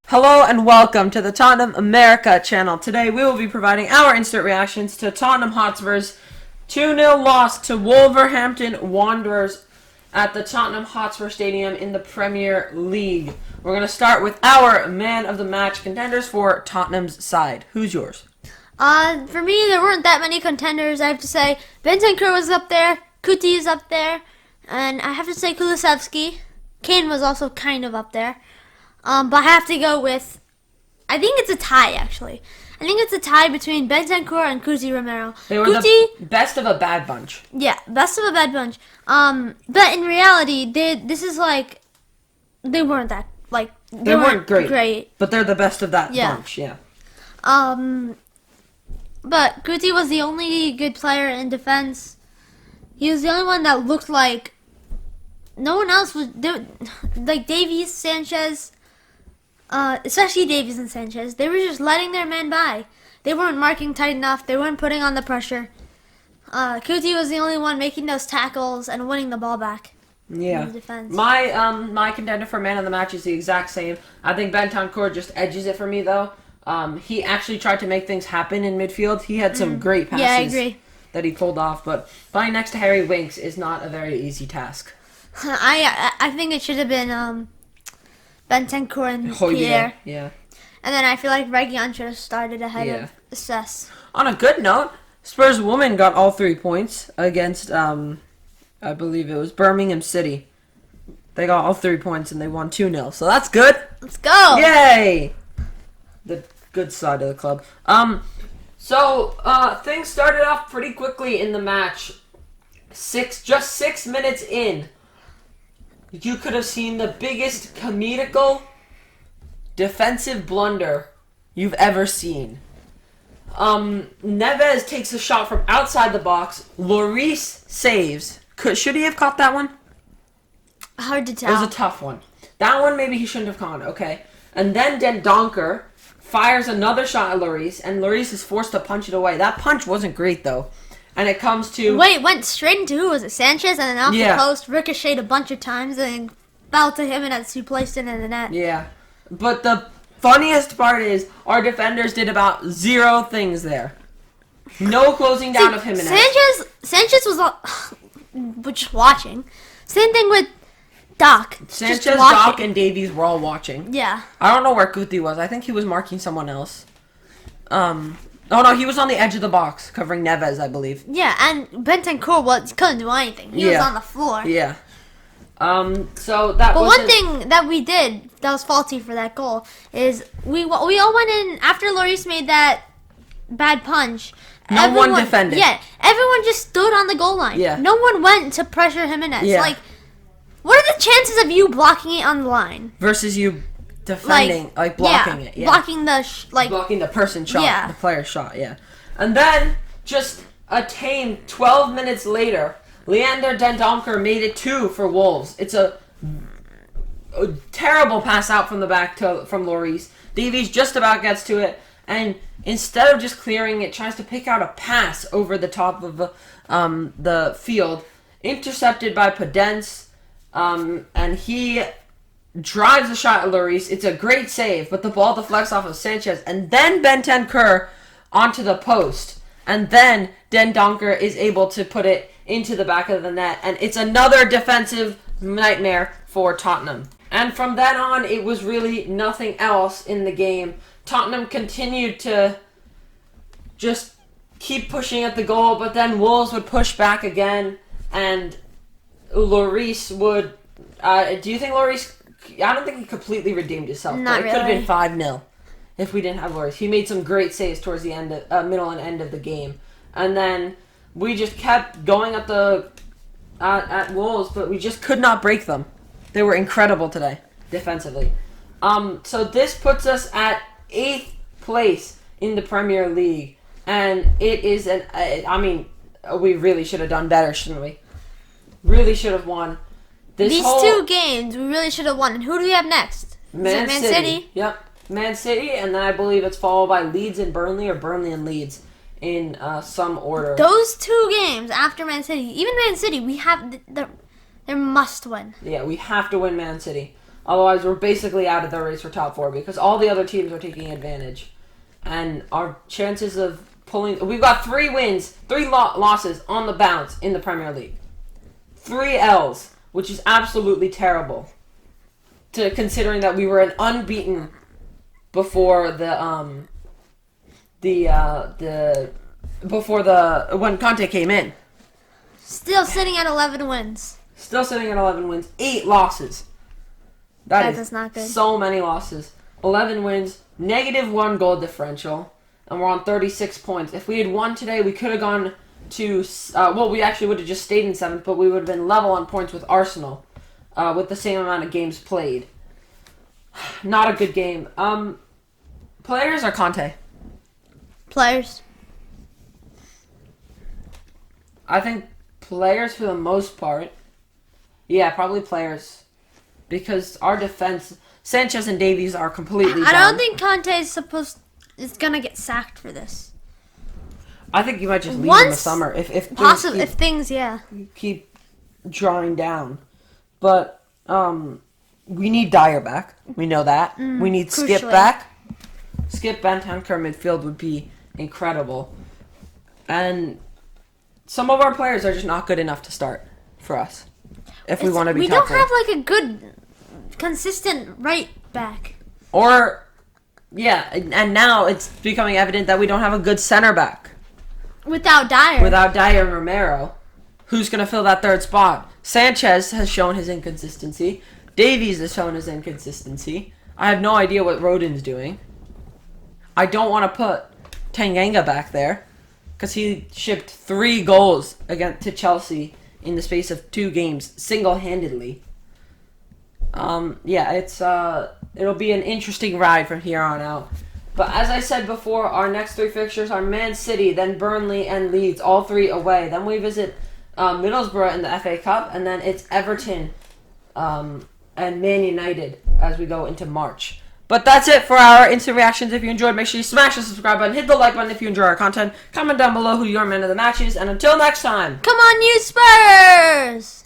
Hello and welcome to the Tottenham America channel. Today we will be providing our instant reactions to Tottenham Hotspur's 2-0 loss to Wolverhampton Wanderers at the Tottenham Hotspur Stadium in the Premier League. We're going to start with our man of the match contenders for Tottenham's side. Who's yours? For me, there weren't that many contenders, I have to say. Bentancur was up there, Kuti is up there, and I have to say Kulusevski. Kane was also kind of up there. But I have to go with, I think it's a tie, actually. I think it's a tie between Bentancur and Kuti Romero. They were the best of a bad bunch. Yeah, best of a bad bunch. But in reality, they weren't that, they weren't great. But they're the best of that bunch, yeah. But Kuti was the only good player in defense. He was the only one that looked like no one else was, like Davies, Sanchez, especially Davies and Sanchez, they were just letting their men by. They weren't marking tight enough. They weren't putting on the pressure. Kuti was the only one making those tackles and winning the ball back. Yeah. In the defense. My contender for man of the match is the exact same. I think Bentancur just edges it for me though. He actually tried to make things happen in midfield. He had some great passes. Yeah, I agree. That he pulled off, but playing next to Harry Winks is not a very easy task. I think it should have been Bentancur and Pierre. Yeah. And then I feel like Reguilon should have started ahead of Cess. On a good note, Spurs women got all 3 points against, I believe it was Birmingham City. They got all 3 points and they won 2-0, so that's good. Let's go! Yay! The good side of the club. So things started off pretty quickly in the match. Just 6 minutes in, you could have seen the biggest comedical defensive blunder you've ever seen. Neves takes a shot from outside the box. Lloris saves. Should he have caught that one? Hard to tell. It was a tough one. That one maybe he shouldn't have caught. Okay. And then Den Donker fires another shot at Lloris, and Lloris is forced to punch it away. That punch wasn't great though. And it comes to... Wait, went straight into who? Was it Sanchez? And then off the post, ricocheted a bunch of times, and fell to him, and that's who placed it in the net. Yeah. But the funniest part is, our defenders did about 0 things there. No closing down of Jimenez. Sanchez was just watching. Same thing with Doc. Sanchez, Doc, and Davies were all watching. Yeah. I don't know where Guti was. I think he was marking someone else. Oh no, he was on the edge of the box, covering Neves, I believe. Yeah, and Bentancur couldn't do anything. He was on the floor. Yeah. So that. But one thing that we did that was faulty for that goal is we all went in after Lloris made that bad punch. No one defended. Yeah, everyone just stood on the goal line. Yeah. No one went to pressure Jimenez. Yeah. Like, what are the chances of you blocking it on the line versus you defending, blocking it? Yeah. Blocking blocking the person shot, the player shot. Yeah. And then just a tame 12 minutes later, Leander Den Donker made it 2 for Wolves. It's a terrible pass out from the back from Lloris. Davies just about gets to it, and instead of just clearing it, tries to pick out a pass over the top of the field, intercepted by Podence, and he drives a shot at Lloris. It's a great save, but the ball deflects off of Sanchez, and then Bentancur onto the post, and then Den Donker is able to put it into the back of the net, and it's another defensive nightmare for Tottenham. And from then on, it was really nothing else in the game. Tottenham continued to just keep pushing at the goal, but then Wolves would push back again, and Lloris would... do you think Lloris... I don't think he completely redeemed himself. Not but it could have been 5-0 if we didn't have Lloris. He made some great saves towards the end, middle and end of the game. And then we just kept going at Wolves, but we just could not break them. They were incredible today, defensively. So this puts us at 8th place in the Premier League. And it is we really should have done better, shouldn't we? Really should have won. These 2 games, we really should have won. And who do we have next? Man City. Yep. Man City, and then I believe it's followed by Leeds and Burnley, or Burnley and Leeds. in some order. Those 2 games after Man City, even Man City, we have they're must win. Yeah, we have to win Man City. Otherwise, we're basically out of the race for top 4 because all the other teams are taking advantage. And our chances of pulling... We've got 3 wins, 3 losses on the bounce in the Premier League. 3 L's, which is absolutely terrible. Considering that we were an unbeaten before when Conte came in. Still sitting at 11 wins. Still sitting at 11 wins, 8 losses. That is not good. So many losses. 11 wins, -1 goal differential, and we're on 36 points. If we had won today, we could have gone to... we actually would have just stayed in 7th, but we would have been level on points with Arsenal with the same amount of games played. Not a good game. Players or Conte? Players. I think players for the most part. Yeah, probably players. Because our defense, Sanchez and Davies are completely I down. don't think Conte is gonna get sacked for this. I think you might just leave in the summer if things keep drawing down. But we need Dyer back. We know that. We need Skip crucially. back. Skip Bentancur midfield would be incredible. And some of our players are just not good enough to start for us. If we want to be we top don't have like a good, consistent right back. And now it's becoming evident that we don't have a good center back. Without Dyer. Without Dyer and Romero, who's going to fill that 3rd spot? Sanchez has shown his inconsistency. Davies has shown his inconsistency. I have no idea what Rodin's doing. I don't want to put Tanganga back there because he shipped 3 goals to Chelsea in the space of 2 games, single-handedly. It'll be an interesting ride from here on out. But as I said before, our next 3 fixtures are Man City, then Burnley and Leeds, all 3 away. Then we visit Middlesbrough in the FA Cup, and then it's Everton and Man United as we go into March. But that's it for our instant reactions. If you enjoyed, make sure you smash the subscribe button, hit the like button if you enjoy our content, comment down below who your man of the match is, and until next time, Come on, you Spurs!